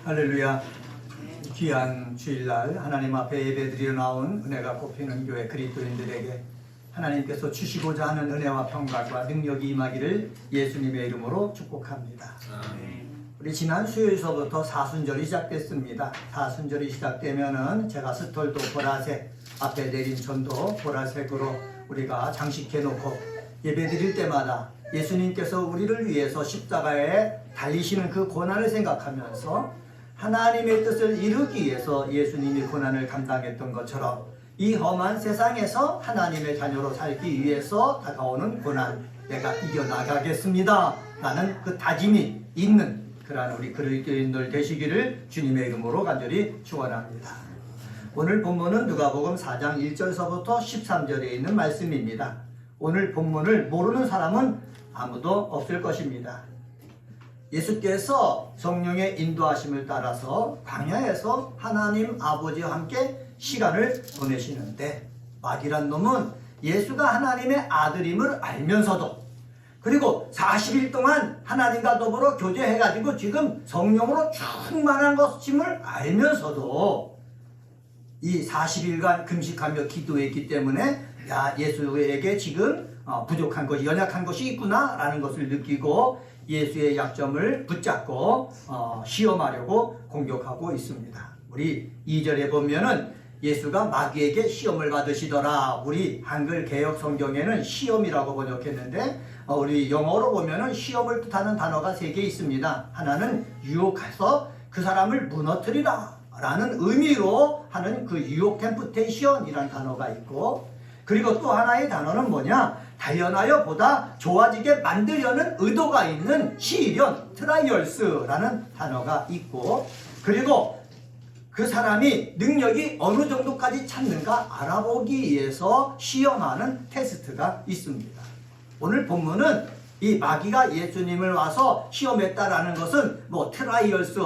할렐루야. 귀한 주일날 하나님 앞에 예배드리러 나온 은혜가 꼽히는 교회 그리스도인들에게 하나님께서 주시고자 하는 은혜와 평강과 능력이 임하기를 예수님의 이름으로 축복합니다. 우리 지난 수요일서부터 사순절이 시작됐습니다. 사순절이 시작되면은 제가 스톨도 보라색, 앞에 내린 전도 보라색으로 우리가 장식해 놓고 예배드릴 때마다 예수님께서 우리를 위해서 십자가에 달리시는 그 고난을 생각하면서 하나님의 뜻을 이루기 위해서 예수님이 고난을 감당했던 것처럼 이 험한 세상에서 하나님의 자녀로 살기 위해서 다가오는 고난 내가 이겨나가겠습니다 라는 그 다짐이 있는 그러한 우리 그리스도인들 되시기를 주님의 이름으로 간절히 축원합니다. 오늘 본문은 누가복음 4장 1절서부터 13절에 있는 말씀입니다. 오늘 본문을 모르는 사람은 아무도 없을 것입니다. 예수께서 성령의 인도하심을 따라서 광야에서 하나님 아버지와 함께 시간을 보내시는데 마귀란 놈은 예수가 하나님의 아들임을 알면서도 그리고 40일 동안 하나님과 더불어 교제해가지고 지금 성령으로 충만한 것임을 알면서도 이 40일간 금식하며 기도했기 때문에 예수에게 지금 부족한 것이 연약한 것이 있구나 라는 것을 느끼고 예수의 약점을 붙잡고 시험하려고 공격하고 있습니다. 우리 2절에 보면은 예수가 마귀에게 시험을 받으시더라. 우리 한글 개역 성경에는 시험이라고 번역했는데 우리 영어로 보면은 시험을 뜻하는 단어가 3개 있습니다. 하나는 유혹해서 그 사람을 무너뜨리라 라는 의미로 하는 그 유혹 템프테이션이라는 단어가 있고, 그리고 또 하나의 단어는 뭐냐, 단련하여 보다 좋아지게 만들려는 의도가 있는 시련, 트라이얼스라는 단어가 있고, 그리고 그 사람이 능력이 어느 정도까지 찾는가 알아보기 위해서 시험하는 테스트가 있습니다. 오늘 본문은 이 마귀가 예수님을 와서 시험했다라는 것은 트라이얼스,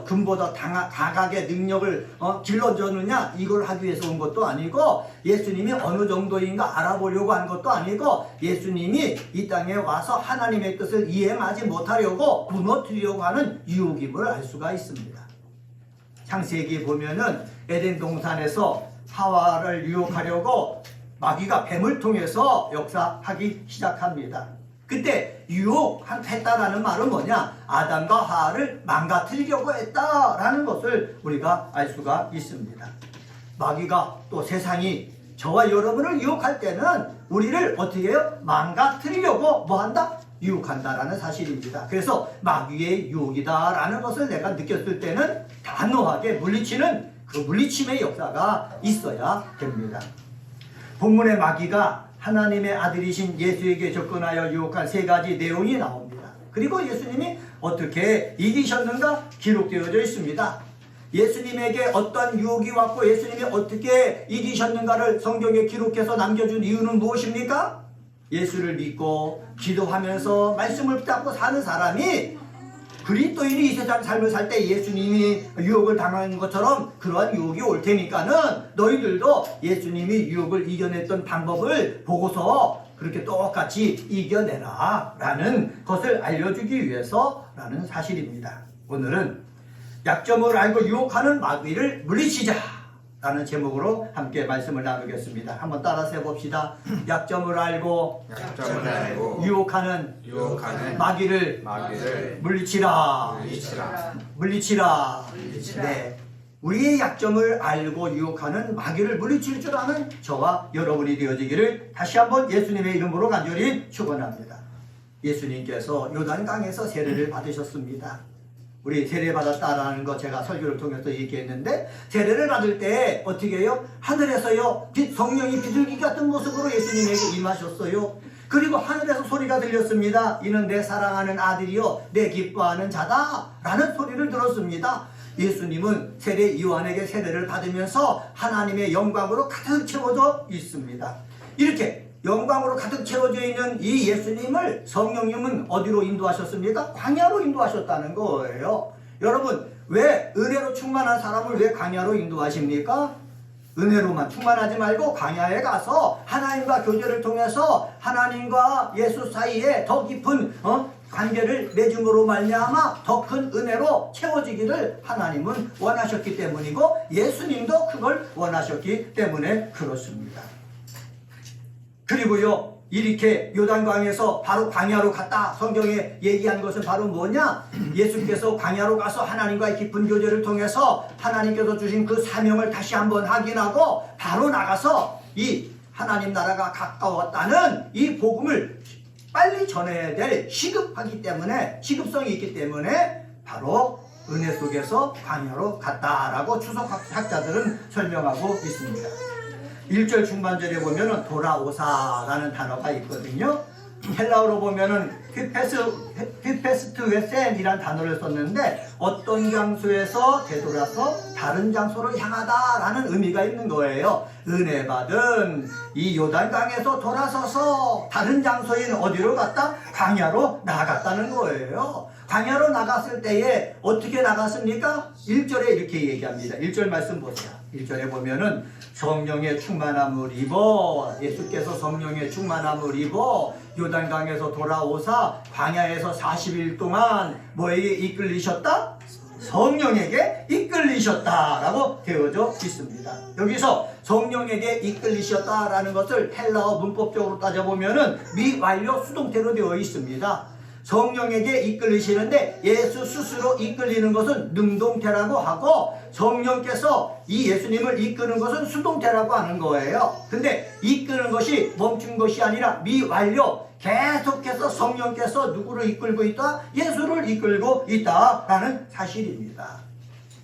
금보다 강하게 능력을 길러줬느냐 이걸 하기 위해서 온 것도 아니고, 예수님이 어느 정도인가 알아보려고 한 것도 아니고, 예수님이 이 땅에 와서 하나님의 뜻을 이행하지 못하려고 무너뜨리려고 하는 유혹임을 알 수가 있습니다. 창세기 보면은 에덴 동산에서 하와를 유혹하려고 마귀가 뱀을 통해서 역사하기 시작합니다. 그때 유혹했다라는 말은 뭐냐, 아담과 하와를 망가뜨리려고 했다라는 것을 우리가 알 수가 있습니다. 마귀가 또 세상이 저와 여러분을 유혹할 때는 우리를 어떻게 해요? 망가뜨리려고 뭐한다? 유혹한다라는 사실입니다. 그래서 마귀의 유혹이다라는 것을 내가 느꼈을 때는 단호하게 물리치는 그 물리침의 역사가 있어야 됩니다. 본문의 마귀가 하나님의 아들이신 예수에게 접근하여 유혹한 3가지 내용이 나옵니다. 그리고 예수님이 어떻게 이기셨는가 기록되어져 있습니다. 예수님에게 어떤 유혹이 왔고 예수님이 어떻게 이기셨는가를 성경에 기록해서 남겨준 이유는 무엇입니까? 예수를 믿고 기도하면서 말씀을 붙잡고 사는 사람이 그리스도인이 이 세상 삶을 살 때 예수님이 유혹을 당하는 것처럼 그러한 유혹이 올 테니까는 너희들도 예수님이 유혹을 이겨냈던 방법을 보고서 그렇게 똑같이 이겨내라 라는 것을 알려주기 위해서 라는 사실입니다. 오늘은 약점을 알고 유혹하는 마귀를 물리치자 라는 제목으로 함께 말씀을 나누겠습니다. 한번 따라서 해봅시다. 약점을 알고 유혹하는 마귀를 물리치라. 네. 우리의 약점을 알고 유혹하는 마귀를 물리칠 줄 아는 저와 여러분이 되어지기를 다시 한번 예수님의 이름으로 간절히 축원합니다. 예수님께서 요단강에서 세례를 받으셨습니다. 우리 세례 받았다라는 거 제가 설교를 통해서 얘기했는데, 세례를 받을 때 어떻게 해요? 하늘에서요 성령이 비둘기 같은 모습으로 예수님에게 임하셨어요. 그리고 하늘에서 소리가 들렸습니다. 이는 내 사랑하는 아들이요 내 기뻐하는 자다 라는 소리를 들었습니다. 예수님은 세례 요한에게 세례를 받으면서 하나님의 영광으로 가득 채워져 있습니다. 이렇게 영광으로 가득 채워져 있는 이 예수님을 성령님은 어디로 인도하셨습니까? 광야로 인도하셨다는 거예요. 여러분, 왜 은혜로 충만한 사람을 왜 광야로 인도하십니까? 은혜로만 충만하지 말고 광야에 가서 하나님과 교제를 통해서 하나님과 예수 사이에 더 깊은 관계를 맺음으로 말미암아 더 큰 은혜로 채워지기를 하나님은 원하셨기 때문이고 예수님도 그걸 원하셨기 때문에 그렇습니다. 그리고요, 이렇게 요단강에서 바로 광야로 갔다 성경에 얘기한 것은 바로 뭐냐? 예수께서 광야로 가서 하나님과의 깊은 교제를 통해서 하나님께서 주신 그 사명을 다시 한번 확인하고 바로 나가서 이 하나님 나라가 가까웠다는 이 복음을 빨리 전해야 될 시급성이 있기 때문에 바로 은혜 속에서 광야로 갔다라고 추석학자들은 설명하고 있습니다. 1절 중반절에 보면은 돌아오사라는 단어가 있거든요. 헬라어로 보면은 휘페스트웨센이라는 단어를 썼는데 어떤 장소에서 되돌아서 다른 장소로 향하다라는 의미가 있는 거예요. 은혜 받은 이 요단강에서 돌아서서 다른 장소인 어디로 갔다? 광야로 나갔다는 거예요. 광야로 나갔을 때에 어떻게 나갔습니까? 1절에 이렇게 얘기합니다. 1절 말씀 보세요. 1절에 보면은 성령의 충만함을 입어, 예수께서 성령의 충만함을 입어 요단강에서 돌아오사 광야에서 40일 동안 뭐에게 이끌리셨다? 성령에게 이끌리셨다라고 되어져 있습니다. 여기서 성령에게 이끌리셨다라는 것을 헬라어 문법적으로 따져보면은 미완료 수동태로 되어 있습니다. 성령에게 이끌리시는데 예수 스스로 이끌리는 것은 능동태라고 하고 성령께서 이 예수님을 이끄는 것은 수동태라고 하는 거예요. 근데 이끄는 것이 멈춘 것이 아니라 미완료, 계속해서 성령께서 누구를 이끌고 있다? 예수를 이끌고 있다라는 사실입니다.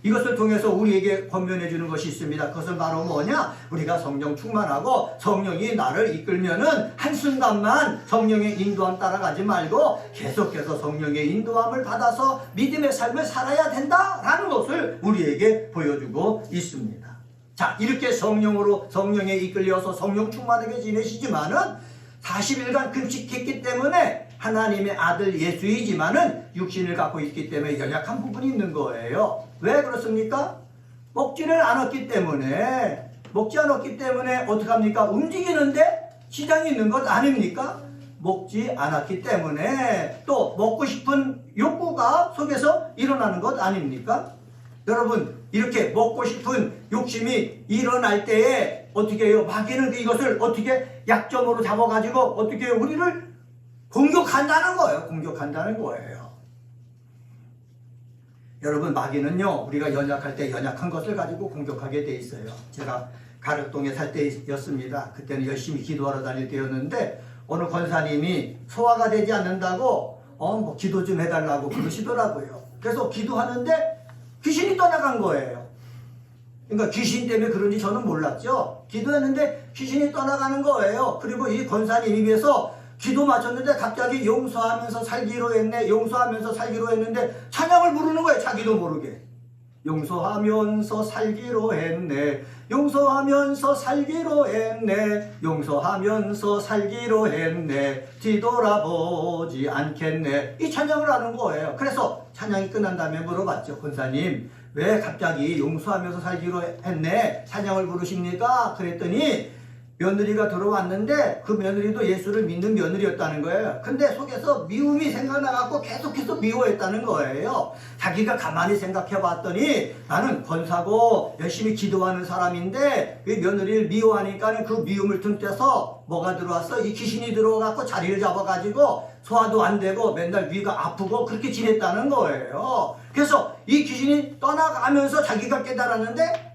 이것을 통해서 우리에게 권면해 주는 것이 있습니다. 그것은 바로 뭐냐? 우리가 성령 충만하고 성령이 나를 이끌면은 한순간만 성령의 인도함 따라가지 말고 계속해서 성령의 인도함을 받아서 믿음의 삶을 살아야 된다라는 것을 우리에게 보여주고 있습니다. 자, 이렇게 성령에 이끌려서 성령 충만하게 지내시지만은 40일간 금식했기 때문에 하나님의 아들 예수이지만은 육신을 갖고 있기 때문에 연약한 부분이 있는 거예요. 왜 그렇습니까? 먹지 않았기 때문에 어떡합니까? 움직이는데 지장이 있는 것 아닙니까? 먹지 않았기 때문에 또 먹고 싶은 욕구가 속에서 일어나는 것 아닙니까? 여러분, 이렇게 먹고 싶은 욕심이 일어날 때에 어떻게 해요? 마귀는 이것을 어떻게 약점으로 잡아가지고 어떻게 해요? 우리를 공격한다는 거예요. 여러분, 마귀는요, 우리가 연약할 때 연약한 것을 가지고 공격하게 돼 있어요. 제가 가락동에 살 때였습니다. 그때는 열심히 기도하러 다닐 때였는데 어느 권사님이 소화가 되지 않는다고 뭐 기도 좀 해달라고 그러시더라고요. 그래서 기도하는데 귀신이 떠나간 거예요. 그러니까 귀신 때문에 그런지 저는 몰랐죠. 기도했는데 귀신이 떠나가는 거예요. 그리고 이 권사님 입에서 기도 마쳤는데 갑자기 용서하면서 살기로 했는데 찬양을 부르는 거예요. 자기도 모르게. 용서하면서 살기로 했네. 뒤돌아보지 않겠네. 이 찬양을 하는 거예요. 그래서 찬양이 끝난 다음에 물어봤죠. 권사님, 왜 갑자기 용서하면서 살기로 했네 찬양을 부르십니까? 그랬더니 며느리가 들어왔는데 그 며느리도 예수를 믿는 며느리였다는 거예요. 근데 속에서 미움이 생각나갖고 계속해서 미워했다는 거예요. 자기가 가만히 생각해 봤더니 나는 권사고 열심히 기도하는 사람인데 그 며느리를 미워하니까 그 미움을 틈태서 뭐가 들어왔어? 이 귀신이 들어와갖고 자리를 잡아가지고 소화도 안 되고 맨날 위가 아프고 그렇게 지냈다는 거예요. 그래서 이 귀신이 떠나가면서 자기가 깨달았는데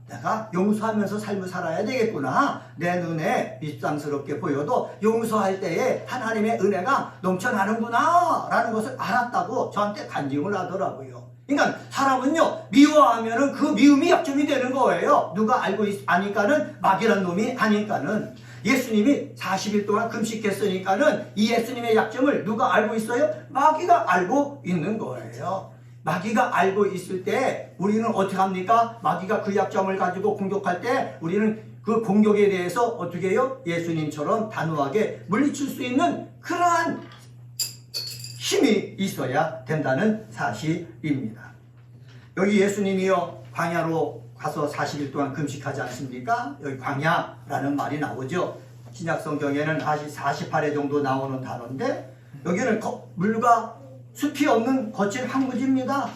내가 용서하면서 삶을 살아야 되겠구나. 내 눈에 비상스럽게 보여도 용서할 때에 하나님의 은혜가 넘쳐나는구나 라는 것을 알았다고 저한테 간증을 하더라고요. 그러니까 사람은요, 미워하면은 그 미움이 약점이 되는 거예요. 누가 아니까는 마귀란 놈이 아니까는. 예수님이 40일 동안 금식했으니까는 이 예수님의 약점을 누가 알고 있어요? 마귀가 알고 있는 거예요. 마귀가 알고 있을 때 우리는 어떻게 합니까? 마귀가 그 약점을 가지고 공격할 때 우리는 그 공격에 대해서 어떻게 해요? 예수님처럼 단호하게 물리칠 수 있는 그러한 힘이 있어야 된다는 사실입니다. 여기 예수님이요, 광야로 가서 40일 동안 금식하지 않습니까? 여기 광야라는 말이 나오죠. 신약 성경에는 48회 정도 나오는 단어인데 여기는 물과 숲이 없는 거친 황무지입니다.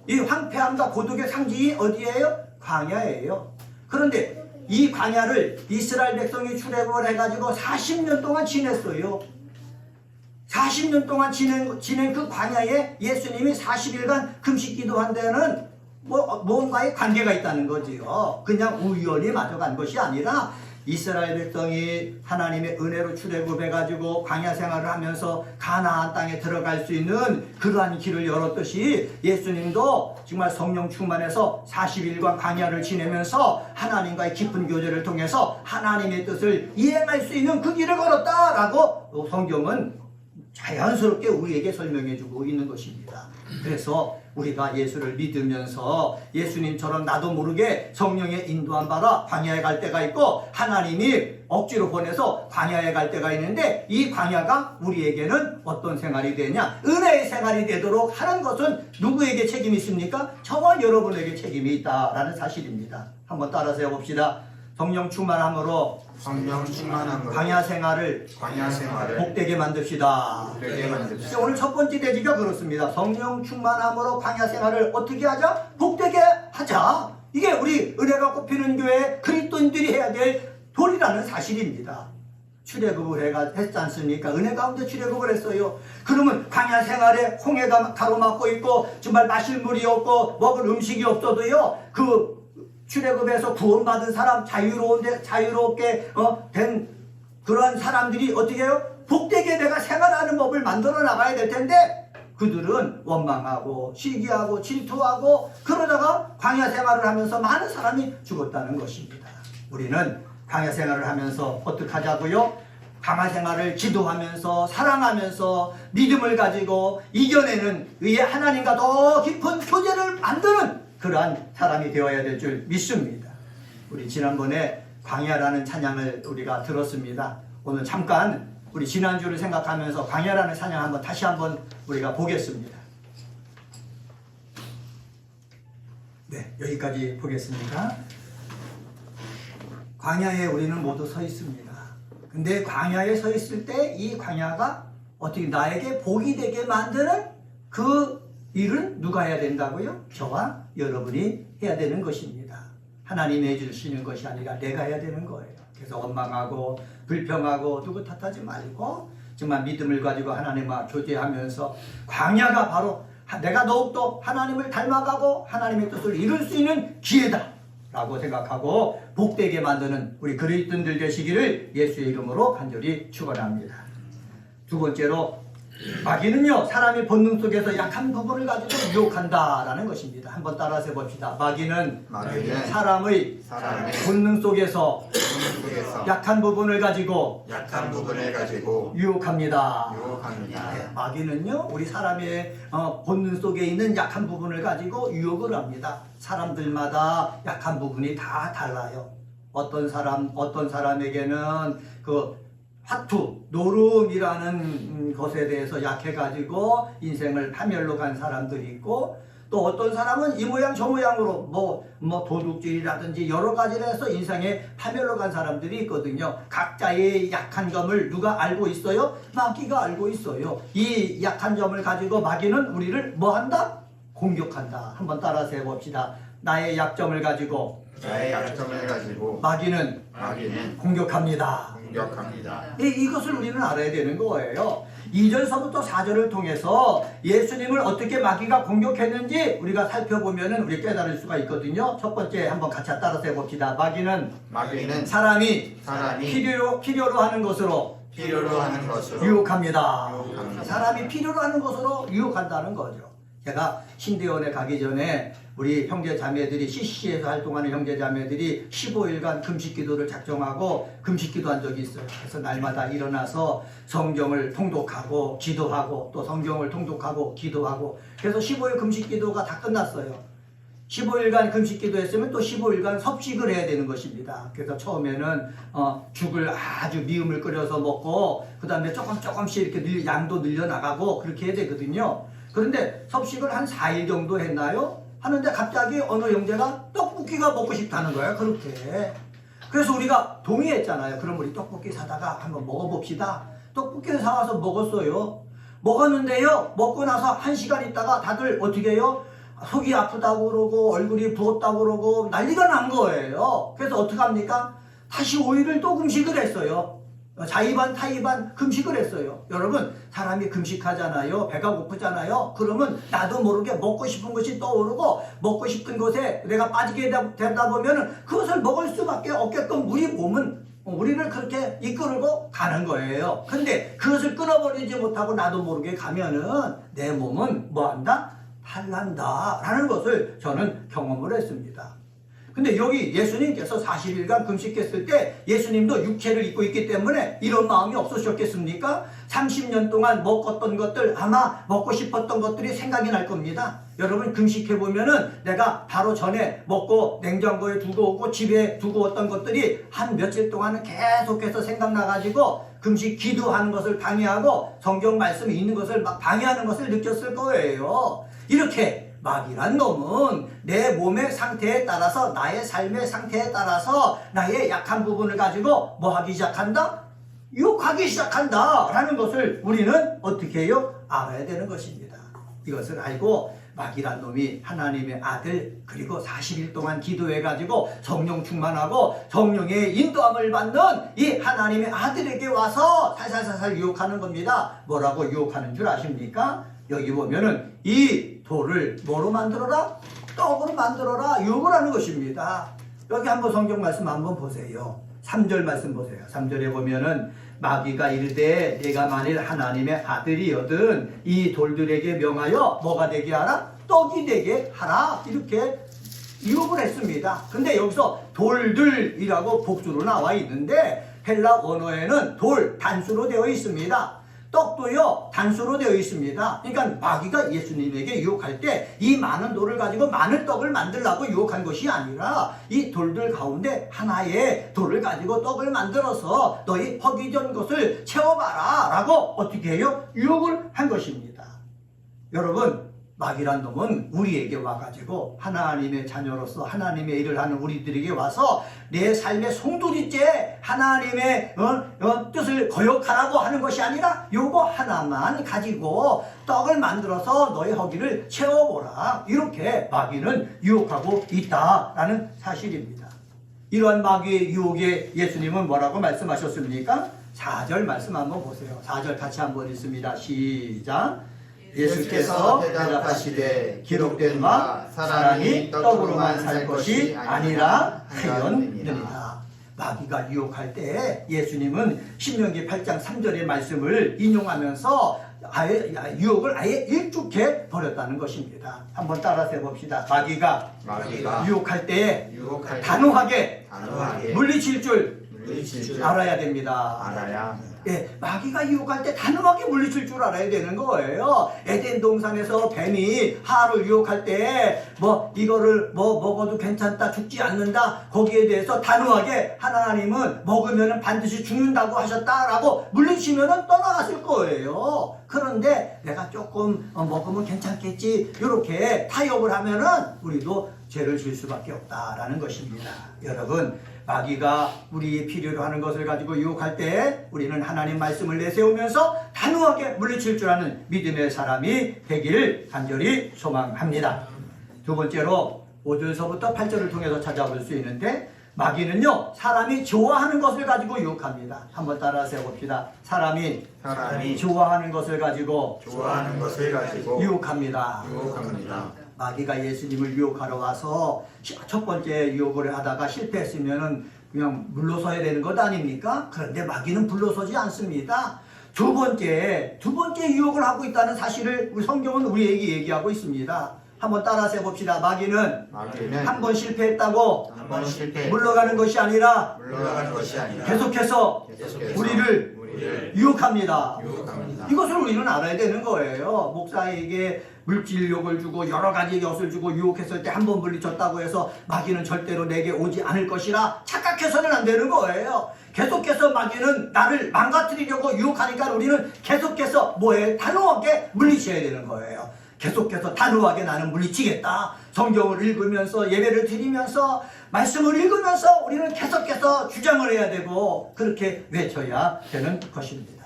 이 황폐함과 고독의 상징이 어디예요? 광야예요. 그런데 이 광야를 이스라엘 백성이 출애굽을 해가지고 40년 동안 지냈어요. 40년 동안 지낸 그 광야에 예수님이 40일간 금식 기도한 데는 뭔가의 관계가 있다는 거지요. 그냥 우연히 맞아간 것이 아니라 이스라엘 백성이 하나님의 은혜로 출애굽해가지고 광야 생활을 하면서 가나안 땅에 들어갈 수 있는 그러한 길을 열었듯이 예수님도 정말 성령 충만해서 40일간 광야를 지내면서 하나님과의 깊은 교제를 통해서 하나님의 뜻을 이행할 수 있는 그 길을 걸었다라고 성경은 자연스럽게 우리에게 설명해주고 있는 것입니다. 그래서 우리가 예수를 믿으면서 예수님처럼 나도 모르게 성령의 인도한 바라 광야에 갈 때가 있고 하나님이 억지로 보내서 광야에 갈 때가 있는데 이 광야가 우리에게는 어떤 생활이 되냐? 은혜의 생활이 되도록 하는 것은 누구에게 책임이 있습니까? 저와 여러분에게 책임이 있다라는 사실입니다. 한번 따라서 해봅시다. 성령 충만함으로 광야 생활을 복되게 만듭시다. 오늘 첫 번째 대지가 그렇습니다. 성령 충만함으로 광야 생활을 어떻게 하자? 복되게 하자. 이게 우리 은혜가 꽃피는 교회 그리스도인들이 해야 될 도리라는 사실입니다. 출애굽을 했지 않습니까? 은혜 가운데 출애굽을 했어요. 그러면 광야 생활에 홍해가 가로막고 있고 정말 마실 물이 없고 먹을 음식이 없어도요, 그 출애굽에서 구원받은 사람, 자유롭게 된 그런 사람들이 어떻게 해요? 복되게 내가 생활하는 법을 만들어 나가야 될 텐데 그들은 원망하고 시기하고 질투하고 그러다가 광야 생활을 하면서 많은 사람이 죽었다는 것입니다. 우리는 광야 생활을 하면서 어떻게 하자고요? 광야 생활을 기도하면서 사랑하면서 믿음을 가지고 이겨내는 의의 하나님과 더 깊은 교제를 만드는 그러한 사람이 되어야 될 줄 믿습니다. 우리 지난번에 광야라는 찬양을 우리가 들었습니다. 오늘 잠깐 우리 지난주를 생각하면서 광야라는 찬양 다시 한번 우리가 보겠습니다. 네, 여기까지 보겠습니다. 광야에 우리는 모두 서 있습니다. 근데 광야에 서 있을 때 이 광야가 어떻게 나에게 복이 되게 만드는 그 일은 누가 해야 된다고요? 저와 여러분이 해야 되는 것입니다. 하나님이 해주시는 것이 아니라 내가 해야 되는 거예요. 그래서 원망하고 불평하고 누구 탓하지 말고 정말 믿음을 가지고 하나님과 교제하면서 광야가 바로 내가 더욱더 하나님을 닮아가고 하나님의 뜻을 이룰 수 있는 기회다 라고 생각하고 복되게 만드는 우리 그리스도인들 되시기를 예수의 이름으로 간절히 축원합니다. 두 번째로 마귀는요, 사람의 본능 속에서 약한 부분을 가지고 유혹한다라는 것입니다. 한번 따라서 해봅시다. 마귀는 사람의 본능 속에서 약한 부분을 가지고 유혹합니다. 네, 마귀는요, 우리 사람의 본능 속에 있는 약한 부분을 가지고 유혹을 합니다. 사람들마다 약한 부분이 다 달라요. 어떤 사람에게는 그 화투, 노름이라는 것에 대해서 약해가지고 인생을 파멸로 간 사람들이 있고, 또 어떤 사람은 이 모양 저 모양으로 뭐 도둑질이라든지 여러 가지를 해서 인생에 파멸로 간 사람들이 있거든요. 각자의 약한 점을 누가 알고 있어요? 마귀가 알고 있어요. 이 약한 점을 가지고 마귀는 우리를 뭐 한다? 공격한다. 한번 따라서 해봅시다. 나의 약점을 가지고 마귀는 공격합니다. 이것을 우리는 알아야 되는 거예요. 2절서부터 4절을 통해서 예수님을 어떻게 마귀가 공격했는지 우리가 살펴보면 우리 깨달을 수가 있거든요. 첫 번째 한번 같이 따라서 해봅시다. 마귀는 사람이 필요로 하는 것으로 유혹합니다. 사람이 필요로 하는 것으로 유혹한다는 거죠. 제가 신대원에 가기 전에 우리 형제 자매들이 CC에서 활동하는 형제 자매들이 15일간 금식 기도를 작정하고 금식 기도한 적이 있어요. 그래서 날마다 일어나서 성경을 통독하고 기도하고 또 성경을 통독하고 기도하고 그래서 15일 금식 기도가 다 끝났어요. 15일간 금식 기도했으면 또 15일간 섭식을 해야 되는 것입니다. 그래서 처음에는 죽을 아주 미음을 끓여서 먹고 그 다음에 조금씩 이렇게 양도 늘려나가고 그렇게 해야 되거든요. 그런데 섭식을 한 4일 정도 했나요? 하는데 갑자기 어느 형제가 떡볶이가 먹고 싶다는 거예요. 그렇게. 그래서 우리가 동의했잖아요. 그럼 우리 떡볶이 사다가 한번 먹어봅시다. 떡볶이를 사와서 먹었어요. 먹었는데요. 먹고 나서 1시간 있다가 다들 어떻게 해요? 속이 아프다고 그러고 얼굴이 부었다고 그러고 난리가 난 거예요. 그래서 어떻게 합니까? 다시 5일을 또 금식을 했어요. 자의반 타의반 금식을 했어요. 여러분, 사람이 금식하잖아요. 배가 고프잖아요. 그러면 나도 모르게 먹고 싶은 것이 떠오르고 먹고 싶은 것에 내가 빠지게 되다 보면 그것을 먹을 수밖에 없게끔 우리 몸은 우리를 그렇게 이끌고 가는 거예요. 근데 그것을 끊어버리지 못하고 나도 모르게 가면은 내 몸은 뭐한다? 탈난다 라는 것을 저는 경험을 했습니다. 근데 여기 예수님께서 40일간 금식했을 때 예수님도 육체를 입고 있기 때문에 이런 마음이 없으셨겠습니까? 30년 동안 먹었던 것들, 아마 먹고 싶었던 것들이 생각이 날 겁니다. 여러분, 금식해보면은 내가 바로 전에 먹고 냉장고에 두고 오고 집에 두고 왔던 것들이 한 며칠 동안은 계속해서 생각나가지고 금식 기도하는 것을 방해하고 성경 말씀이 있는 것을 막 방해하는 것을 느꼈을 거예요. 이렇게 마귀란 놈은 내 몸의 상태에 따라서, 나의 삶의 상태에 따라서 나의 약한 부분을 가지고 뭐 하기 시작한다? 유혹하기 시작한다 라는 것을 우리는 어떻게 해요? 알아야 되는 것입니다. 이것을 알고 마귀란 놈이 하나님의 아들, 그리고 40일 동안 기도해가지고 성령 충만하고 성령의 인도함을 받는 이 하나님의 아들에게 와서 살살살살 유혹하는 겁니다. 뭐라고 유혹하는 줄 아십니까? 여기 보면은 이 돌을 뭐로 만들어라? 떡으로 만들어라. 유혹을 하는 것입니다. 여기 한번 성경 말씀 한번 보세요. 3절 말씀 보세요. 3절에 보면은 마귀가 이르되 내가 만일 하나님의 아들이거든 이 돌들에게 명하여 뭐가 되게 하라? 떡이 되게 하라. 이렇게 유혹을 했습니다. 근데 여기서 돌들이라고 복수로 나와 있는데 헬라 원어에는 돌 단수로 되어 있습니다. 떡도요 단수로 되어 있습니다. 그러니까 마귀가 예수님에게 유혹할 때 이 많은 돌을 가지고 많은 떡을 만들라고 유혹한 것이 아니라 이 돌들 가운데 하나의 돌을 가지고 떡을 만들어서 너희 허기전 것을 채워봐라 라고 어떻게 해요? 유혹을 한 것입니다. 여러분, 마귀란 놈은 우리에게 와가지고 하나님의 자녀로서 하나님의 일을 하는 우리들에게 와서 내 삶의 송두리째 하나님의 뜻을 거역하라고 하는 것이 아니라 요거 하나만 가지고 떡을 만들어서 너의 허기를 채워보라. 이렇게 마귀는 유혹하고 있다라는 사실입니다. 이러한 마귀의 유혹에 예수님은 뭐라고 말씀하셨습니까? 4절 말씀 한번 보세요. 4절 같이 한번 읽습니다. 시작. 예수께서 대답하시되 기록된 바 사람이 떡으로만 살 것이 아니라 하였느니라. 마귀가 유혹할 때 예수님은 신명기 8장 3절의 말씀을 인용하면서 유혹을 아예 일축해 버렸다는 것입니다. 한번 따라서 해봅시다. 마귀가 유혹할 때 단호하게 물리칠 줄 알아야 됩니다. 예, 마귀가 유혹할 때 단호하게 물리칠 줄 알아야 되는 거예요. 에덴 동산에서 뱀이 하와를 유혹할 때 이거를 먹어도 괜찮다, 죽지 않는다, 거기에 대해서 단호하게 하나님은 먹으면 반드시 죽는다고 하셨다라고 물리치면 떠나갔을 거예요. 그런데 내가 조금 먹으면 괜찮겠지 이렇게 타협을 하면은 우리도 죄를 질 수밖에 없다라는 것입니다. 여러분, 마귀가 우리 필요로 하는 것을 가지고 유혹할 때 우리는 하나님 말씀을 내세우면서 단호하게 물리칠 줄 아는 믿음의 사람이 되기를 간절히 소망합니다. 두 번째로 5절서부터 8절을 통해서 찾아볼 수 있는데, 마귀는요 사람이 좋아하는 것을 가지고 유혹합니다. 한번 따라서 해봅시다. 사람이 좋아하는 것을 가지고 유혹합니다. 마귀가 예수님을 유혹하러 와서 첫 번째 유혹을 하다가 실패했으면 그냥 물러서야 되는 것 아닙니까? 그런데 마귀는 물러서지 않습니다. 두 번째 유혹을 하고 있다는 사실을 우리 성경은 우리에게 얘기하고 있습니다. 한번 따라서 해봅시다. 마귀는 한 번 실패했다고 물러가는 것이 아니라 계속해서 우리를 유혹합니다. 이것을 우리는 알아야 되는 거예요. 목사에게 물질 욕을 주고 여러 가지 것을 주고 유혹했을 때 한 번 물리쳤다고 해서 마귀는 절대로 내게 오지 않을 것이라 착각해서는 안 되는 거예요. 계속해서 마귀는 나를 망가뜨리려고 유혹하니까 우리는 계속해서 단호하게 물리쳐야 되는 거예요. 계속해서 단호하게 나는 물리치겠다. 성경을 읽으면서 예배를 드리면서 말씀을 읽으면서 우리는 계속해서 주장을 해야 되고 그렇게 외쳐야 되는 것입니다.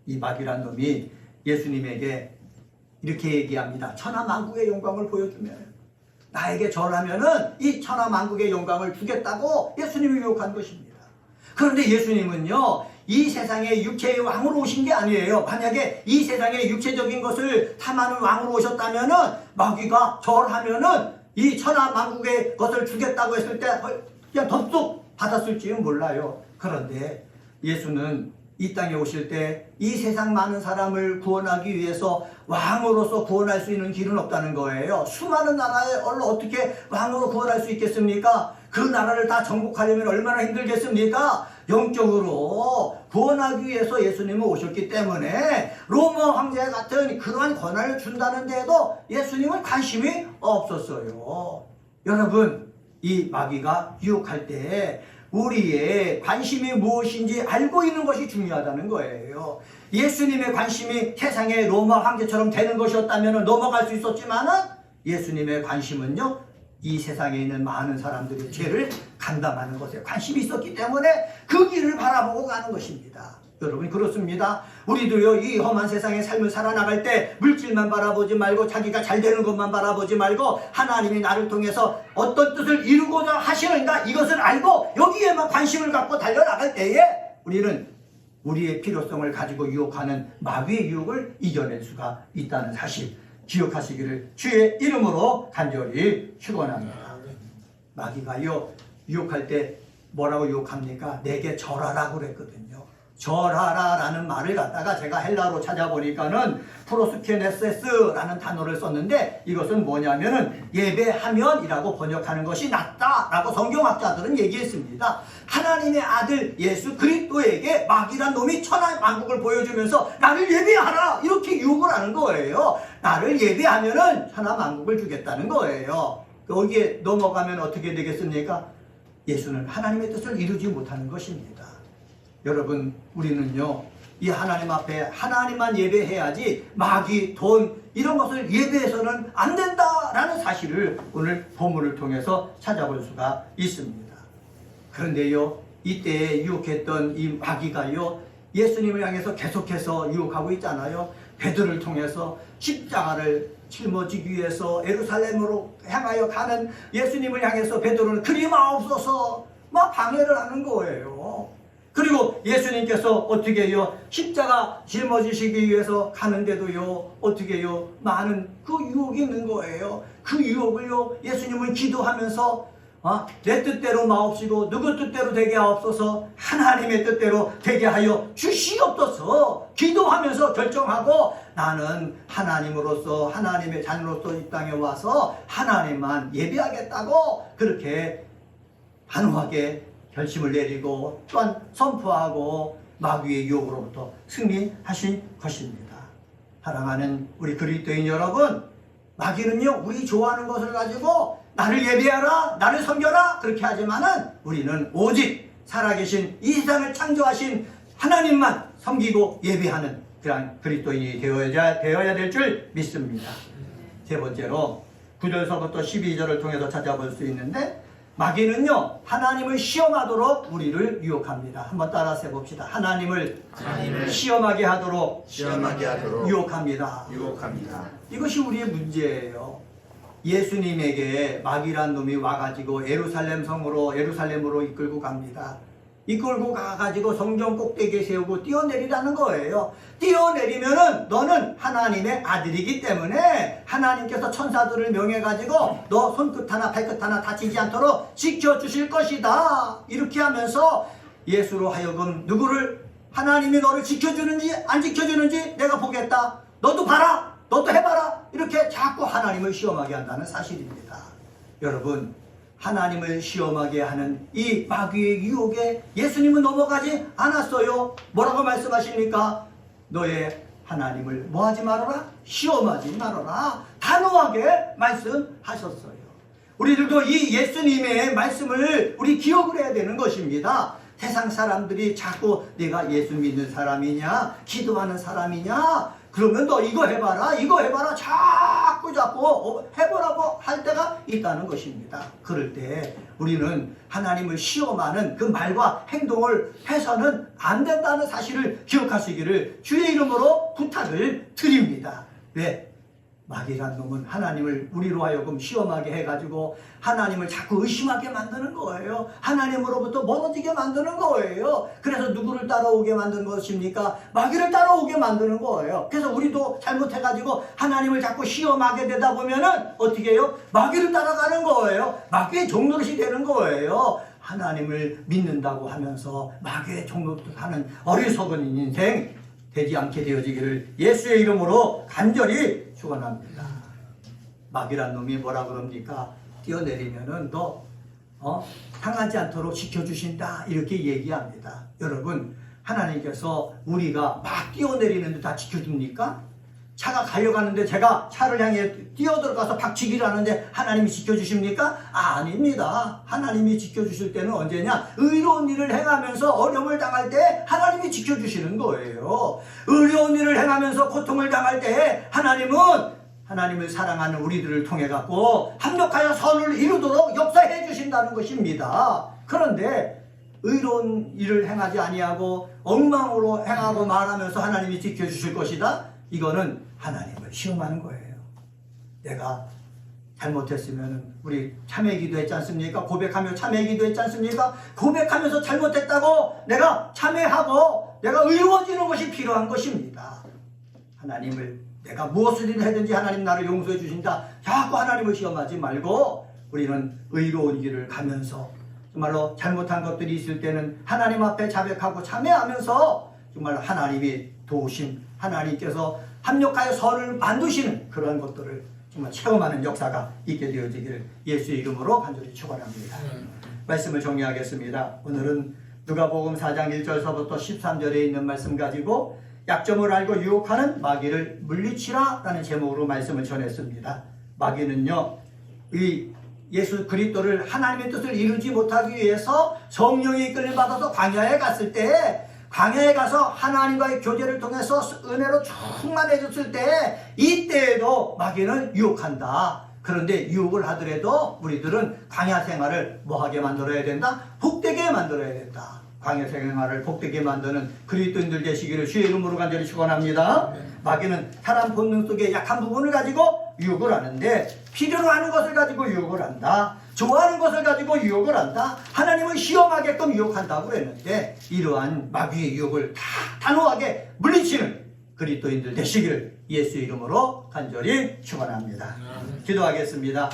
이 마귀란 놈이 예수님에게 이렇게 얘기합니다. 천하만국의 영광을 보여주면 나에게 절하면은 이 천하만국의 영광을 주겠다고 예수님이 유혹한 것입니다. 그런데 예수님은요, 이 세상의 육체의 왕으로 오신 게 아니에요. 만약에 이 세상의 육체적인 것을 탐하는 왕으로 오셨다면은 마귀가 절하면은 이 천하만국의 것을 주겠다고 했을 때 그냥 덥석 받았을지는 몰라요. 그런데 예수는 이 땅에 오실 때 이 세상 많은 사람을 구원하기 위해서 왕으로서 구원할 수 있는 길은 없다는 거예요. 수많은 나라에 어떻게 왕으로 구원할 수 있겠습니까? 그 나라를 다 정복하려면 얼마나 힘들겠습니까? 영적으로 구원하기 위해서 예수님은 오셨기 때문에 로마 황제 같은 그러한 권한을 준다는 데에도 예수님은 관심이 없었어요. 여러분, 이 마귀가 유혹할 때 우리의 관심이 무엇인지 알고 있는 것이 중요하다는 거예요. 예수님의 관심이 세상의 로마 황제처럼 되는 것이었다면 넘어갈 수 있었지만은 예수님의 관심은요, 이 세상에 있는 많은 사람들의 죄를 감당하는 것에 관심이 있었기 때문에 그 길을 바라보고 가는 것입니다. 여러분, 그렇습니다. 우리도요, 이 험한 세상의 삶을 살아나갈 때 물질만 바라보지 말고 자기가 잘 되는 것만 바라보지 말고 하나님이 나를 통해서 어떤 뜻을 이루고자 하시는가 이것을 알고 여기에만 관심을 갖고 달려나갈 때에 우리는 우리의 필요성을 가지고 유혹하는 마귀의 유혹을 이겨낼 수가 있다는 사실 기억하시기를 주의 이름으로 간절히 축원합니다. 마귀가요, 유혹할 때 뭐라고 유혹합니까? 내게 절하라고 그랬거든요. 절하라라는 말을 갖다가 제가 헬라어로 찾아보니까는 프로스케네세스라는 단어를 썼는데 이것은 뭐냐면은 예배하면이라고 번역하는 것이 낫다라고 성경학자들은 얘기했습니다. 하나님의 아들 예수 그리스도에게 마귀란 놈이 천하만국을 보여주면서 나를 예배하라 이렇게 유혹을 하는 거예요. 나를 예배하면은 천하만국을 주겠다는 거예요. 여기에 넘어가면 어떻게 되겠습니까? 예수는 하나님의 뜻을 이루지 못하는 것입니다. 여러분, 우리는요, 이 하나님 앞에 하나님만 예배해야지 마귀, 돈 이런 것을 예배해서는 안 된다라는 사실을 오늘 본문을 통해서 찾아볼 수가 있습니다. 그런데요, 이때에 유혹했던 이 마귀가요, 예수님을 향해서 계속해서 유혹하고 있잖아요. 베드로를 통해서 십자가를 짊어지기 위해서 예루살렘으로 향하여 가는 예수님을 향해서 베드로는 그리 마옵소서 막 방해를 하는 거예요. 그리고 예수님께서 어떻게 해요? 십자가 짊어지시기 위해서 가는데도요, 어떻게 해요? 많은 그 유혹이 있는 거예요. 그 유혹을요, 예수님은 기도하면서 내 뜻대로 마옵시고 누구 뜻대로 되게 하옵소서 하나님의 뜻대로 되게 하여 주시옵소서 기도하면서 결정하고 나는 하나님으로서 하나님의 자녀로서 이 땅에 와서 하나님만 예배하겠다고 그렇게 단호하게 결심을 내리고 또한 선포하고 마귀의 유혹으로부터 승리하신 것입니다. 사랑하는 우리 그리스도인 여러분, 마귀는요, 우리 좋아하는 것을 가지고 나를 예배하라, 나를 섬겨라 그렇게 하지만은 우리는 오직 살아계신 이 세상을 창조하신 하나님만 섬기고 예배하는 그런 그리스도인이 되어야 될 줄 믿습니다. 세 번째로 9절서부터 12절을 통해서 찾아볼 수 있는데 마귀는요, 하나님을 시험하도록 우리를 유혹합니다. 한번 따라서 해봅시다. 하나님을 시험하게 하도록 유혹합니다. 이것이 우리의 문제예요. 예수님에게 마귀란 놈이 와가지고 예루살렘으로 이끌고 갑니다. 이끌고 가가지고 성전 꼭대기에 세우고 뛰어내리라는 거예요. 뛰어내리면은 너는 하나님의 아들이기 때문에 하나님께서 천사들을 명해가지고 너 손끝 하나 발끝 하나 다치지 않도록 지켜주실 것이다. 이렇게 하면서 예수로 하여금 누구를 하나님이 너를 지켜주는지 안 지켜주는지 내가 보겠다. 너도 봐라. 너도 해봐라. 이렇게 자꾸 하나님을 시험하게 한다는 사실입니다. 여러분, 하나님을 시험하게 하는 이 마귀의 유혹에 예수님은 넘어가지 않았어요. 뭐라고 말씀하십니까? 너의 하나님을 뭐하지 말아라? 시험하지 말아라. 단호하게 말씀하셨어요. 우리들도 이 예수님의 말씀을 우리 기억을 해야 되는 것입니다. 세상 사람들이 자꾸 내가 예수 믿는 사람이냐, 기도하는 사람이냐, 그러면 너 이거 해봐라, 이거 해봐라 자꾸 자꾸 해보라고 할 때가 있다는 것입니다. 그럴 때 우리는 하나님을 시험하는 그 말과 행동을 해서는 안 된다는 사실을 기억하시기를 주의 이름으로 부탁을 드립니다. 왜? 마귀란 놈은 하나님을 우리로 하여금 시험하게 해가지고 하나님을 자꾸 의심하게 만드는 거예요. 하나님으로부터 멀어지게 만드는 거예요. 그래서 누구를 따라오게 만드는 것입니까? 마귀를 따라오게 만드는 거예요. 그래서 우리도 잘못해가지고 하나님을 자꾸 시험하게 되다 보면은 어떻게 해요? 마귀를 따라가는 거예요. 마귀의 종노릇이 되는 거예요. 하나님을 믿는다고 하면서 마귀의 종노릇하는 어리석은 인생 되지 않게 되어지기를 예수의 이름으로 간절히 축원합니다. 마귀란 놈이 뭐라 그럽니까? 뛰어내리면은 너 당하지 않도록 지켜주신다 이렇게 얘기합니다. 여러분, 하나님께서 우리가 막 뛰어내리는데 다 지켜줍니까? 차가 가려가는데 제가 차를 향해 뛰어들어가서 박치기를 하는데 하나님이 지켜주십니까? 아닙니다. 하나님이 지켜주실 때는 언제냐? 의로운 일을 행하면서 어려움을 당할 때 하나님이 지켜주시는 거예요. 의로운 일을 행하면서 고통을 당할 때 하나님은 하나님을 사랑하는 우리들을 통해 갖고 합력하여 선을 이루도록 역사해 주신다는 것입니다. 그런데 의로운 일을 행하지 아니하고 엉망으로 행하고 말하면서 하나님이 지켜주실 것이다? 이거는 하나님을 시험하는 거예요. 내가 잘못했으면 우리 참회기도 했지 않습니까? 고백하며 참회기도 했지 않습니까? 고백하면서 잘못했다고 내가 참회하고 내가 의로워지는 것이 필요한 것입니다. 하나님을 내가 무엇을 하든지 하나님 나를 용서해 주신다. 자꾸 하나님을 시험하지 말고 우리는 의로운 길을 가면서 정말로 잘못한 것들이 있을 때는 하나님 앞에 자백하고 참회하면서 정말 하나님이 도우심, 하나님께서 합력하여 선을 만드시는 그런 것들을 정말 체험하는 역사가 있게 되어지기를 예수의 이름으로 간절히 축원합니다. 말씀을 정리하겠습니다. 오늘은 누가복음 4장 1절서부터 13절에 있는 말씀 가지고 약점을 알고 유혹하는 마귀를 물리치라 라는 제목으로 말씀을 전했습니다. 마귀는요, 이 예수 그리스도를 하나님의 뜻을 이루지 못하기 위해서 성령의 이끌림 받아서 광야에 갔을 때 광야에 가서 하나님과의 교제를 통해서 은혜로 충만해졌을 때 이때에도 마귀는 유혹한다. 그런데 유혹을 하더라도 우리들은 광야 생활을 뭐하게 만들어야 된다? 복되게 만들어야 된다. 광야 생활을 복되게 만드는 그리스도인들 되시기를 주의 이름으로 간절히 축원합니다. 마귀는 사람 본능 속에 약한 부분을 가지고 유혹을 하는데 필요로 하는 것을 가지고 유혹을 한다. 좋아하는 것을 가지고 유혹을 한다. 하나님을 시험하게끔 유혹한다고 그랬는데 이러한 마귀의 유혹을 다 단호하게 물리치는 그리스도인들 되시기를 예수 이름으로 간절히 축원합니다. 기도하겠습니다.